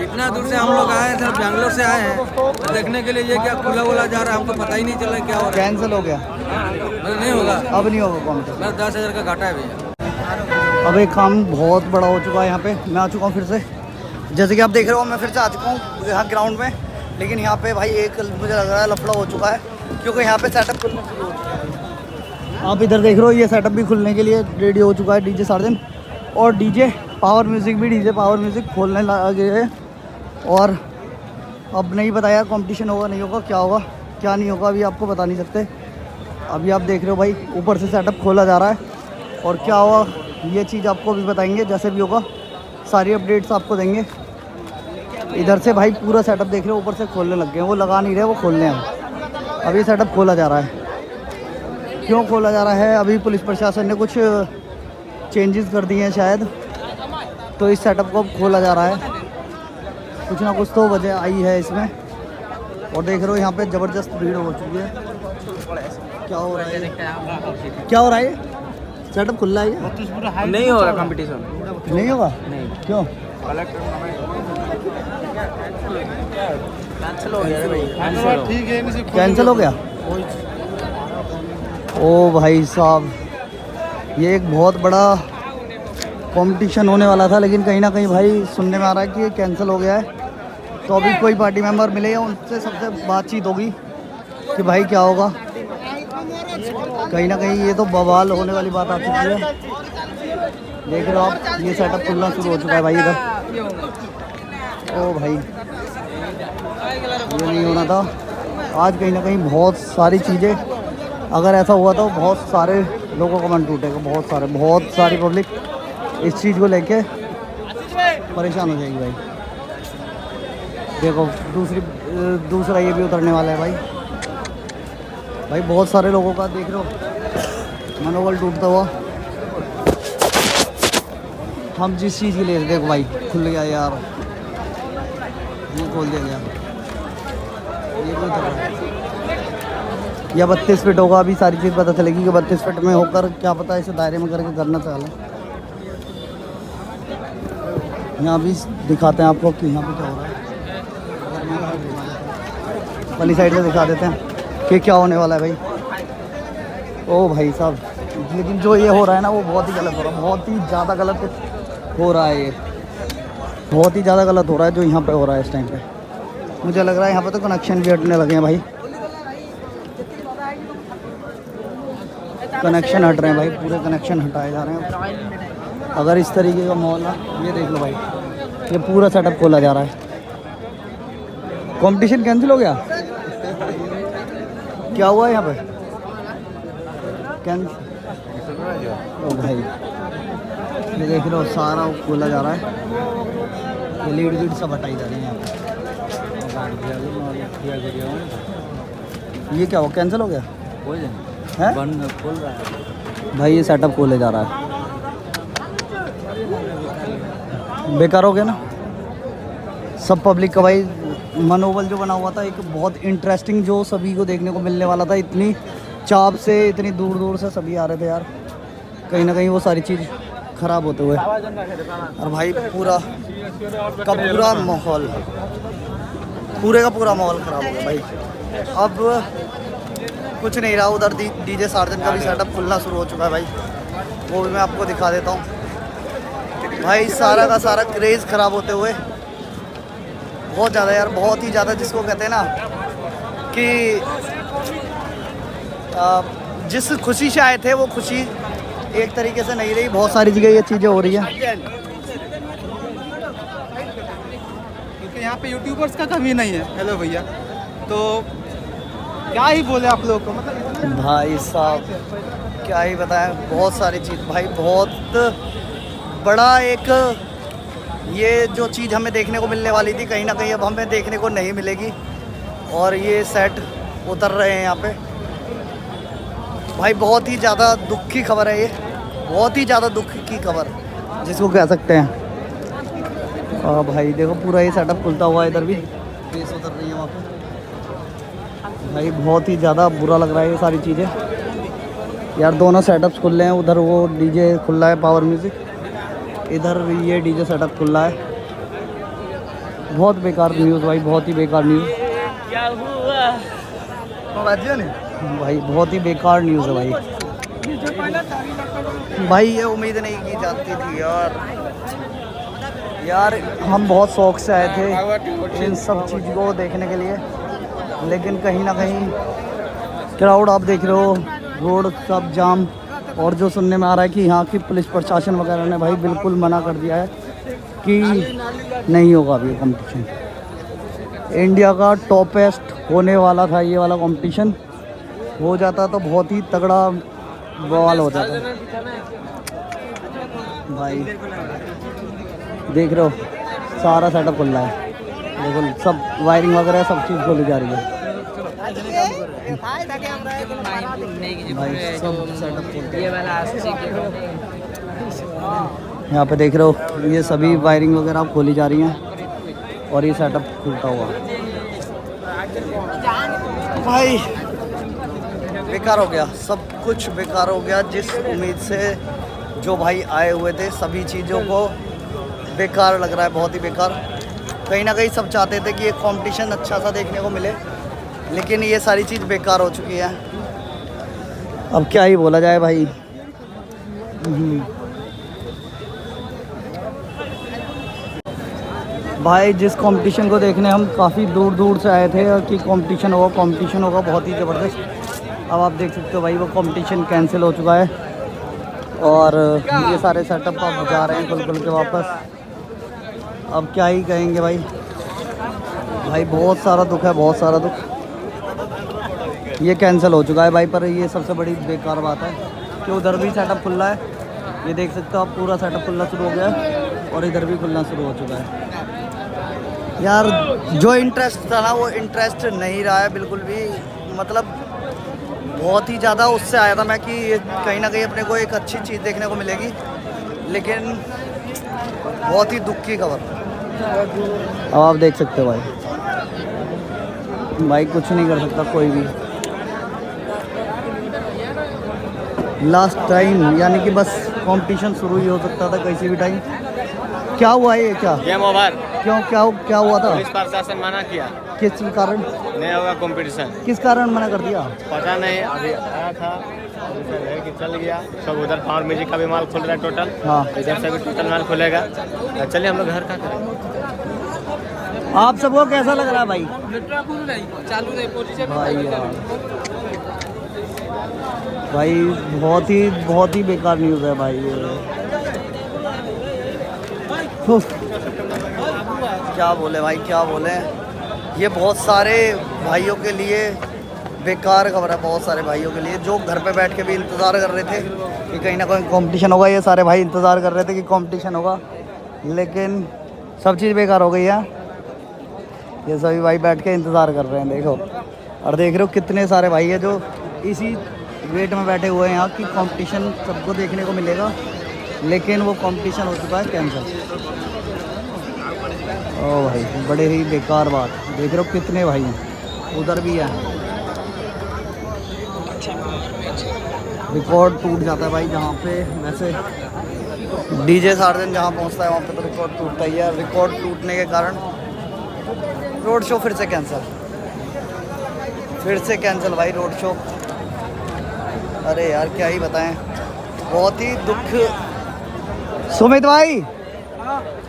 इतना दूर से हम लोग आए हैं, सर बैंगलोर से आए हैं देखने के लिए। ये क्या खुला वुला जा रहा है, हमको पता ही नहीं चला क्या हो रहा कैंसिल हो गया? है। नहीं होगा, अब नहीं होगा कॉम्पिटिशन। बस 10,000 का घाटा है भैया। अब एक काम बहुत बड़ा हो चुका है यहाँ पे। मैं आ चुका हूँ फिर से, जैसे कि आप देख रहे हो मैं फिर से आ चुका हूँ यहाँ ग्राउंड में। लेकिन यहाँ पे भाई एक मुझे लग रहा है लफड़ा हो चुका है, क्योंकि यहाँ पे सेटअप खुलने शुरू हो चुका है। आप इधर देख रहे हो ये सेटअप भी खुलने के लिए रेडी हो चुका है डीजे सार्जन। और डीजे पावर म्यूज़िक भी, डीजे पावर म्यूज़िक खोलने लगे हैं। और अब नहीं पता यार कॉम्पिटिशन होगा नहीं होगा, क्या होगा क्या नहीं होगा, अभी आपको बता नहीं सकते। अभी आप देख रहे हो भाई ऊपर से सेटअप खोला जा रहा है, और क्या होगा ये चीज़ आपको भी बताएंगे। जैसे भी होगा सारी अपडेट्स आपको देंगे। इधर से भाई पूरा सेटअप देख रहे हो ऊपर से खोलने लग गए हैं, वो लगा नहीं रहे, वो खोलने हैं। अभी सेटअप खोला जा रहा है। क्यों खोला जा रहा है? अभी पुलिस प्रशासन ने कुछ चेंजेस कर दिए हैं शायद, तो इस सेटअप को अब खोला जा रहा है। कुछ ना कुछ तो वजह आई है इसमें। और देख रहे हो यहाँ पे ज़बरदस्त भीड़ हो चुकी है। क्या हो रहा है, क्या हो रहा है? सेटअप खुल रहा है? नहीं हो रहा कंपटीशन, नहीं होगा? नहीं। क्यों? कैंसिल हो गया। ठीक है, कैंसिल हो गया? ओ भाई साहब, ये एक बहुत बड़ा कंपटीशन होने वाला था, लेकिन कहीं ना कहीं भाई सुनने में आ रहा है कि ये कैंसिल हो गया है। तो अभी कोई पार्टी मेंबर मिले, उनसे सबसे बातचीत होगी कि भाई क्या होगा। कहीं ना कहीं ये तो बवाल होने वाली बात आ चुकी है। देख रहे हो आप, ये सेटअप खुलना शुरू हो चुका है भाई इधर। ओ भाई, ये नहीं होना था। आज कहीं ना कहीं बहुत सारी चीज़ें, अगर ऐसा हुआ तो बहुत सारे लोगों का मन टूटेगा। बहुत सारी पब्लिक इस चीज़ को लेके परेशान हो जाएगी भाई। देखो दूसरा ये भी उतरने वाला है भाई। बहुत सारे लोगों का देख रहे हो मनोबल टूटता हुआ। हम जिस चीज़ के लिए देखो भाई खुल गया यार, ये खोल दिया गया। ये कोई उतर रहा है या 32 फीट होगा, अभी सारी चीज़ पता चलेगी कि 32 फीट में होकर क्या पता इसे दायरे में करके करना चाहिए। यहाँ भी दिखाते हैं आपको कि यहाँ पे क्या हो रहा है। वाली साइड से दिखा देते हैं कि क्या होने वाला है भाई। ओ भाई साहब, लेकिन जो ये हो रहा है ना वो बहुत ही गलत हो रहा है, बहुत ही ज़्यादा गलत हो रहा है। ये बहुत ही ज़्यादा गलत हो रहा है जो यहाँ पे हो रहा है इस टाइम पे। मुझे लग रहा है यहाँ पे तो कनेक्शन भी हटने लगे हैं भाई। कनेक्शन हट रहे हैं भाई, पूरे कनेक्शन हटाए जा रहे हैं। अगर इस तरीके का माहौल है, ये देख लो भाई, ये पूरा सेटअप खोला जा रहा है। कंपटीशन कैंसिल हो गया? क्या हुआ यहाँ पे? कैंसिल? ओ भाई, ये देख लो सारा खोला जा रहा है। ये लीड वीड सब हटाई जा रही है यहाँ पे। ये क्या हुआ, कैंसिल हो गया है? खोल रहा है भाई ये सेटअप खोले जा रहा है, बेकार हो गया ना। सब पब्लिक का भाई मनोबल जो बना हुआ था, एक बहुत इंटरेस्टिंग जो सभी को देखने को मिलने वाला था। इतनी चाप से इतनी दूर दूर से सभी आ रहे थे यार, कहीं ना कहीं वो सारी चीज़ ख़राब होते हुए। और भाई पूरा का पूरा माहौल, पूरे का पूरा माहौल ख़राब हो गया भाई। अब कुछ नहीं रहा। उधर डीजे सार्जन का भी सेटअप खुलना शुरू हो चुका है भाई, वो भी मैं आपको दिखा देता हूँ भाई। सारा का सारा क्रेज़ ख़राब होते हुए बहुत ज़्यादा यार, बहुत ही ज़्यादा, जिसको कहते हैं ना कि जिस खुशी से आए थे वो खुशी एक तरीके से नहीं रही। बहुत सारी जगह ये चीज़ें हो रही हैं क्योंकि यहाँ पे यूट्यूबर्स का कमी नहीं है। हेलो भैया, तो क्या ही बोले आप लोगों को, मतलब भाई साहब क्या ही बताएं। बहुत सारी चीज़ भाई, बहुत बड़ा एक ये जो चीज़ हमें देखने को मिलने वाली थी, कहीं ना कहीं अब हमें देखने को नहीं मिलेगी। और ये सेट उतर रहे हैं यहाँ पे भाई। बहुत ही ज़्यादा दुख की खबर है ये, बहुत ही ज़्यादा दुख की खबर जिसको कह सकते हैं। भाई देखो पूरा ये सेटअप खुलता हुआ, इधर भी बेस उतर रही है वहाँ पे भाई। बहुत ही ज़्यादा बुरा लग रहा है ये सारी चीज़ें यार। दोनों सेटअप्स खुल रहे हैं, उधर वो डीजे खुल रहा है पावर म्यूज़िक, इधर ये डीजे सेटअप खुल रहा है। बहुत बेकार न्यूज़ भाई, बहुत ही बेकार न्यूज़ भाई, बहुत ही बेकार न्यूज़ है भाई। भाई ये उम्मीद नहीं की जाती थी यार हम बहुत शौक से आए थे इन सब चीज़ को देखने के लिए, लेकिन कहीं ना कहीं क्राउड आप देख रहे हो, रोड सब जाम। और जो सुनने में आ रहा है कि यहाँ की पुलिस प्रशासन वगैरह ने भाई बिल्कुल मना कर दिया है कि नहीं होगा अभी कंपटीशन। इंडिया का टॉपेस्ट होने वाला था ये वाला कंपटीशन, हो जाता तो बहुत ही तगड़ा बवाल हो जाता भाई। देख रहे हो सारा सेटअप खुल रहा है, देखो सब वायरिंग वगैरह सब चीज़ खोली जा रही है भाई, सब सेटअप यहाँ पे देख रहे हो, ये सभी वायरिंग वगैरह खोली जा रही हैं और ये सेटअप खुलता हुआ भाई। बेकार हो गया, सब कुछ बेकार हो गया। जिस उम्मीद से जो भाई आए हुए थे सभी चीज़ों को बेकार लग रहा है, बहुत ही बेकार। कहीं ना कहीं सब चाहते थे कि एक कंपटीशन अच्छा सा देखने को मिले, लेकिन ये सारी चीज़ बेकार हो चुकी है। अब क्या ही बोला जाए भाई। भाई जिस कंपटीशन को देखने हम काफ़ी दूर दूर से आए थे कि कंपटीशन होगा बहुत ही ज़बरदस्त। अब आप देख सकते हो भाई वो कंपटीशन कैंसिल हो चुका है और ये सारे सेटअप अब जा रहे हैं खुल के वापस। अब क्या ही कहेंगे भाई, बहुत सारा दुख है, बहुत सारा दुख। ये कैंसिल हो चुका है भाई, पर ये सबसे बड़ी बेकार बात है कि उधर भी सेटअप खुल रहा है। ये देख सकते हो आप, पूरा सेटअप खुलना शुरू हो गया है और इधर भी खुलना शुरू हो चुका है। यार जो इंटरेस्ट था ना वो इंटरेस्ट नहीं रहा है बिल्कुल भी, मतलब बहुत ही ज़्यादा उससे आया था मैं कि कहीं ना कहीं अपने को एक अच्छी चीज़ देखने को मिलेगी, लेकिन बहुत ही दुख की खबर। अब आप देख सकते हो भाई कुछ नहीं कर सकता कोई भी। लास्ट टाइम यानी कि बस कंपटीशन शुरू ही हो सकता था किसी भी टाइम। क्या हुआ ये, क्या गेम ओवर? क्यों, क्या हुआ था? पुलिस प्रशासन मना किया। किस कारण? नहीं होगा कंपटीशन। किस कारण मना कर दिया? पता नहीं, अभी आया था कि चल गया सब। उधर पावर म्यूजिक का भी माल खुल रहा है टोटल, हाँ इधर से भी टोटल माल खुलेगा। चलिए हम लोग घर का करेंगे। आप सबको कैसा लग रहा है भाई? भाई बहुत ही बेकार न्यूज़ है भाई ये। क्या बोले भाई, क्या बोले। ये बहुत सारे भाइयों के लिए बेकार खबर है, बहुत सारे भाइयों के लिए जो घर पे बैठ के भी इंतज़ार कर रहे थे कि कहीं ना कहीं कंपटीशन होगा। ये सारे भाई इंतज़ार कर रहे थे कि कंपटीशन होगा, लेकिन सब चीज़ बेकार हो गई है। ये सभी भाई बैठ के इंतज़ार कर रहे हैं, देखो। और देख रहे हो कितने सारे भाई हैं जो इसी वेट में बैठे हुए हैं यहाँ कि कंपटीशन सबको देखने को मिलेगा, लेकिन वो कंपटीशन हो चुका है कैंसिल। ओ भाई बड़े ही बेकार बात। देख रहे हो कितने भाई हैं, उधर भी हैं। रिकॉर्ड टूट जाता है भाई जहाँ पे, वैसे डीजे सारे दिन जहाँ पहुँचता है वहाँ पे तो रिकॉर्ड टूटता ही है। रिकॉर्ड टूटने के कारण रोड शो फिर से कैंसिल भाई, रोड शो। अरे यार क्या ही बताएं, बहुत ही दुख। सुमित भाई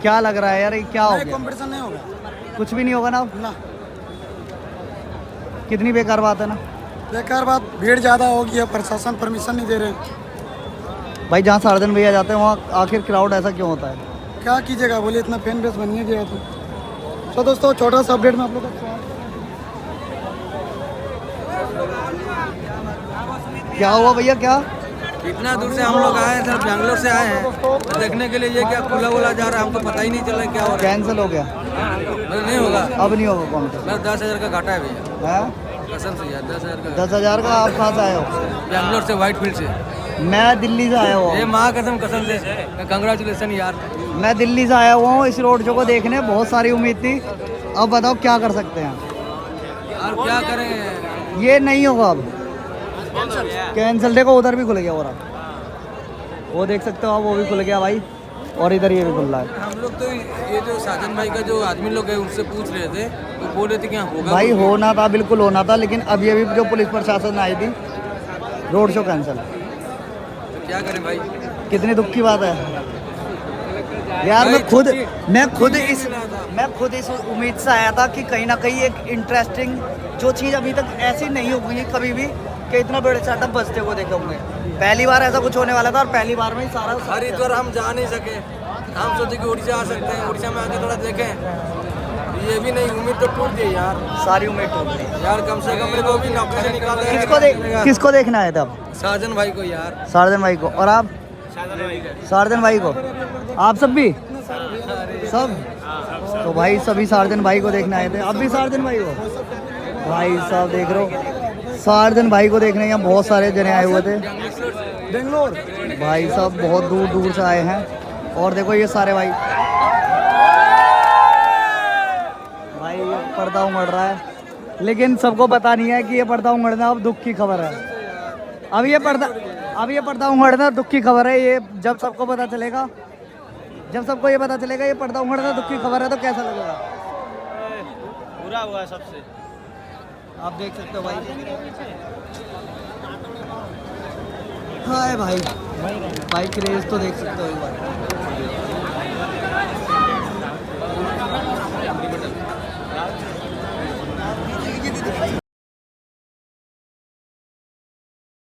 क्या लग रहा है यार, क्या हो गया? कंपटीशन नहीं होगा, कुछ भी नहीं होगा ना? कितनी बेकार बात है ना। बेकार बात, भीड़ ज़्यादा होगी है, प्रशासन परमिशन नहीं दे रहे। भाई जहाँ सारे दिन भैया जाते हैं वहाँ आखिर क्राउड ऐसा क्यों होता है? क्या कीजिएगा, बोले इतना फैन बेस बनने गया तो दोस्तों छोटा सा अपडेट में आप लोग का क्या हुआ भैया, क्या इतना दूर से हम लोग आए थे, बैंगलोर से आए हैं तो देखने के लिए ये क्या खुला जा रहा है, हमको पता ही नहीं चला क्या हो रहा कैंसिल हो गया? है। नहीं होगा, अब नहीं होगा कौन सा? मेरा 10,000 का घाटा है भैया, है कसम से यार 10,000 का। 10,000 का? आप कहाँ से आए हो? बैंगलोर से, व्हाइट फील्ड से। मैं दिल्ली से आया हुआ ये हूँ। माँ कसम से कंग्रेचुलेसन यार। मैं दिल्ली से आया हुआ हूँ इस रोड शो को देखने, बहुत सारी उम्मीद थी। अब बताओ क्या कर सकते हैं और क्या करें, ये नहीं होगा अब कैंसिल। देखो उधर भी खुल गया, और वो देख सकते हो आप, वो भी खुल गया भाई। और इधर ये भी खुल रहा है। हम लोग तो ये जो साजन भाई का जो आदमी लोग है उनसे पूछ रहे थे तो बोल रहे थे कि यहाँ होगा भाई कुछ। होना था, बिल्कुल होना था, लेकिन अभी अभी जो पुलिस प्रशासन आई थी, रोड शो कैंसिल। तो क्या करें भाई। कितनी दुख की बात है यार। भाई, मैं खुद इस उम्मीद से आया था कि कहीं ना कहीं एक इंटरेस्टिंग जो चीज़ अभी तक ऐसी नहीं हो गई कभी भी कि इतना बड़े स्टार्टअप बजते हुए देखे होंगे। पहली बार ऐसा कुछ होने वाला था और पहली बार में ही सारा हरिद्वार हम जा नहीं सके, हम सोचे कि उड़ीसा आ सकते हैं, उड़ीसा में आके थोड़ा देखें, ये भी नहीं, उम्मीद तो टूट गई यार। सारी उम्मीद टूट गई यार कम से कम मेरे को भी नौकरी से निकाल देंगे। किसको देखना आए थे आप? साजन भाई को यार। सारजन भाई को। और आप? सारजन भाई को। आप सब भी? सब? तो भाई सभी सारजन भाई को देखने आए थे। अब भी सारजन भाई को? भाई साहब देख रहे हो, सारजन भाई को देखने यहाँ बहुत सारे जने आए हुए थे। बेंगलोर भाई साहब बहुत दूर दूर से आए हैं। और देखो ये सारे भाई ये पर्दा उमड़ रहा है, लेकिन सबको पता नहीं है कि ये पर्दा उमड़ना अब दुख की खबर है। अब ये पर्दा उमड़ना दुख की खबर है। ये जब सबको पता चलेगा, जब सबको ये पता चलेगा ये पर्दा उमड़ना दुख की खबर है, तो कैसा लगेगा? बुरा हुआ सबसे। आप देख सकते हो भाई। हाय भाई क्रेज तो देख सकते हो एक बार।